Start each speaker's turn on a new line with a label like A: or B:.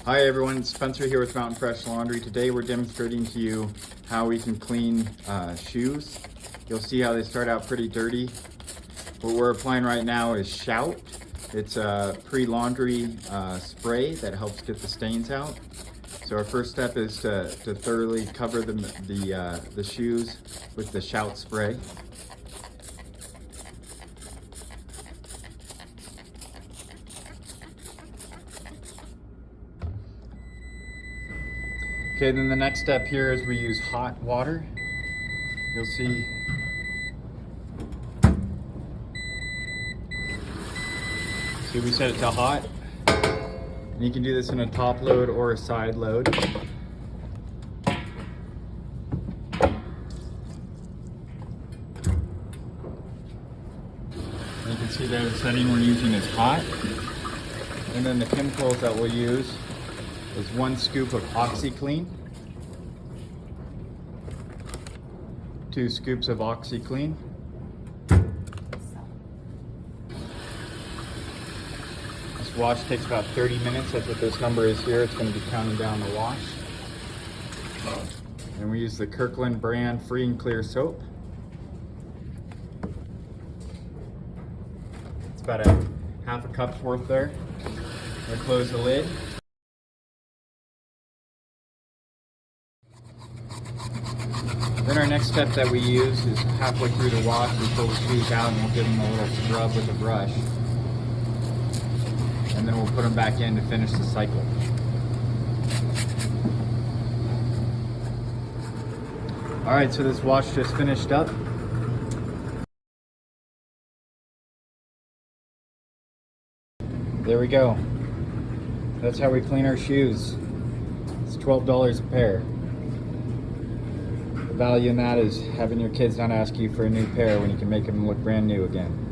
A: Hi everyone, it's Spencer here with Mountain Fresh Laundry. Today we're demonstrating to you how we can clean shoes. You'll see how they start out pretty dirty. What we're applying right now is Shout. It's a pre-laundry spray that helps get the stains out. So our first step is to thoroughly cover the shoes with the Shout spray. Okay, then the next step here is we use hot water. You'll see we set it to hot. And you can do this in a top load or a side load. And you can see there the setting we're using is hot. And then the chemicals that we'll use is 1 scoop of OxiClean, 2 scoops of OxiClean, this wash takes about 30 minutes. That's what this number is here. It's going to be counting down the wash. And we use the Kirkland brand Free and Clear soap. It's about a half a cup's worth there. We'll close the lid. Then our next step that we use is halfway through the wash, we pull the shoes out and we'll give them a little scrub with a brush. And then we'll put them back in to finish the cycle. Alright, so this wash just finished up. There we go. That's how we clean our shoes. It's $12 a pair. The value in that is having your kids not ask you for a new pair when you can make them look brand new again.